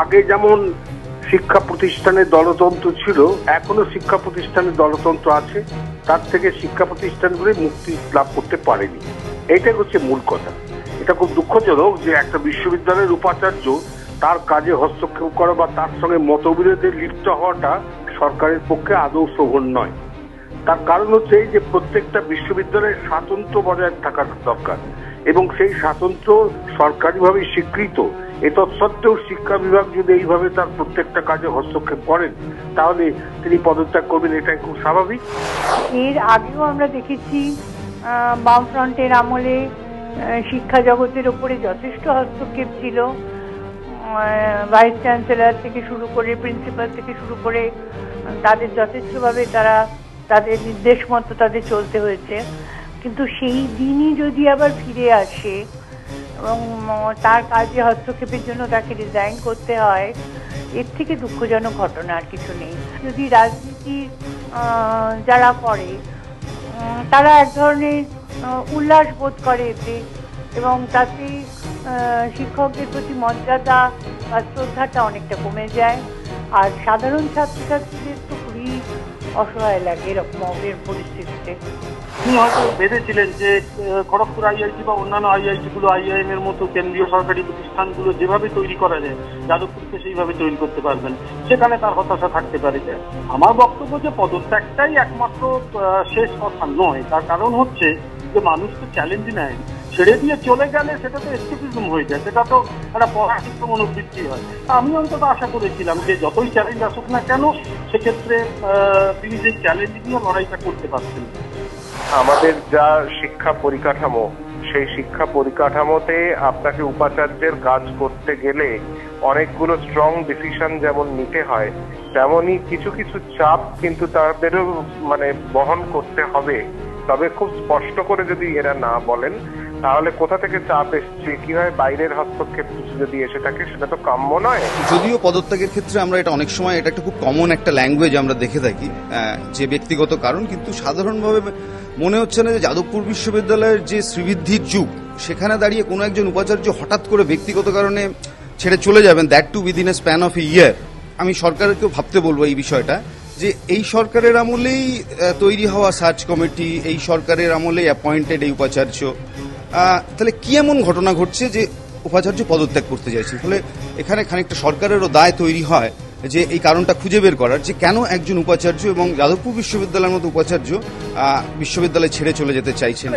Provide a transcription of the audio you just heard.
আগে যেমন শিক্ষা প্রতিষ্ঠানে দলতন্ত্র ছিল, এখনো শিক্ষা প্রতিষ্ঠানে দলতন্ত্র আছে, তার থেকে শিক্ষা প্রতিষ্ঠানগুলি মুক্তি লাভ করতে পারেনি। এইটাই হচ্ছে মূল কথা। এটা খুব দুঃখজনক যে একটা বিশ্ববিদ্যালয়ের উপাচার্য তার কাজে হস্তক্ষেপ করা বা তার সঙ্গে মতবিরোধে লিপ্ত হওয়াটা সরকারের পক্ষে আদৌ শোভন নয়। তার কারণ হচ্ছে এই যে প্রত্যেকটা বিশ্ববিদ্যালয়ের স্বাতন্ত্র্য বজায় থাকার দরকার এবং সেই স্বাতন্ত্র্য সরকারিভাবে স্বীকৃত। এতৎসত্ত্বেও শিক্ষা বিভাগ যদি এইভাবে তার প্রত্যেকটা কাজে হস্তক্ষেপ করেন তাহলে তিনি পদত্যাগ করবেন, এটাই খুব স্বাভাবিক। এর আগেও আমরা দেখেছি বামফ্রন্টের আমলে শিক্ষা জগতের উপরে যথেষ্ট হস্তক্ষেপ ছিল। ভাইস চ্যান্সেলর থেকে শুরু করে প্রিন্সিপাল থেকে শুরু করে তাদের যথেষ্টভাবে তাদের নির্দেশ মতো তাদের চলতে হয়েছে। কিন্তু সেই দিনই যদি আবার ফিরে আসে এবং তার কাজে হস্তক্ষেপের জন্য তাকে রিজাইন করতে হয়, এর থেকে দুঃখজনক ঘটনা আর কিছু নেই। যদি রাজনীতি যারা করে তারা এক ধরনের উল্লাস বোধ করে এতে, এবং তাতে শিক্ষকদের প্রতি মর্যাদা বা শ্রদ্ধাটা অনেকটা কমে যায়। আর সাধারণ ছাত্রছাত্রীদের তো খুবই অসহায় লাগে এরকম পরিস্থিতিতে। তিনি হয়তো ভেবেছিলেন যে খড়গপুর আইআইটি বা অন্যান্য আইআইটি গুলো, আইআইএম এর মতো কেন্দ্রীয় সরকারি প্রতিষ্ঠানগুলো যেভাবে তৈরি করা যায় যাদবপুরকে সেইভাবে তৈরি করতে পারবেন, সেখানে তার হতাশা থাকতে পারে। আমার বক্তব্য যে পদত্যাগটাই একমাত্র শেষ কথা নয়। তার কারণ হচ্ছে যে মানুষ তো চ্যালেঞ্জ নেয়, ছেড়ে দিয়ে চলে গেলে সেটা তো এস্কেপিজম হয়ে যায়, সেটা তো একটা পরাজিত মনোবৃত্তি হয়। আমি অন্তত আশা করেছিলাম যে যতই চ্যালেঞ্জ আসুক না কেন সেক্ষেত্রে তিনি যে চ্যালেঞ্জ নিয়ে লড়াইটা করতে পারছেন। আমাদের যা শিক্ষা পরিকাঠামো, সেই শিক্ষা পরিকাঠামোতে আপনাকে উপাচার্যের কাজ করতে গেলে অনেকগুলো স্ট্রং ডিসিশন যেমন নিতে হয়, তেমনই কিছু কিছু চাপ কিন্তু তাদেরও বহন করতে হবে। তবে খুব স্পষ্ট করে যদি এরা না বলেন তাহলে কোথা থেকে চাপ এসছে, কিভাবে বাইরের হস্তক্ষেপ কিছু যদি এসে থাকে, সেটা তো কাম্য নয়। যদিও পদত্যাগের ক্ষেত্রে আমরা এটা অনেক সময় এটা একটা খুব কমন একটা ল্যাঙ্গুয়েজ আমরা দেখে থাকি, যে ব্যক্তিগত কারণ, কিন্তু সাধারণভাবে মনে হচ্ছে না যে যাদবপুর বিশ্ববিদ্যালয়ের যে শ্রীবৃদ্ধির যুগ, সেখানে দাঁড়িয়ে কোনো একজন উপাচার্য হঠাৎ করে ব্যক্তিগত কারণে ছেড়ে চলে যাবেন, that to within a span of a year. আমি সরকারকেও ভাবতে বলবো এই বিষয়টা, যে এই সরকারের আমলেই তৈরি হওয়া সার্চ কমিটি, এই সরকারের আমলেই অ্যাপয়েন্টেড এই উপাচার্য, তাহলে কি এমন ঘটনা ঘটছে যে উপাচার্য পদত্যাগ করতে চাইছে? ফলে এখানে খানিকটা সরকারেরও দায় তৈরি হয় যে এই কারণটা খুঁজে বের করার, যে কেন একজন উপাচার্য এবং যাদবপুর বিশ্ববিদ্যালয়ের মতো উপাচার্য বিশ্ববিদ্যালয় ছেড়ে চলে যেতে চাইছেন।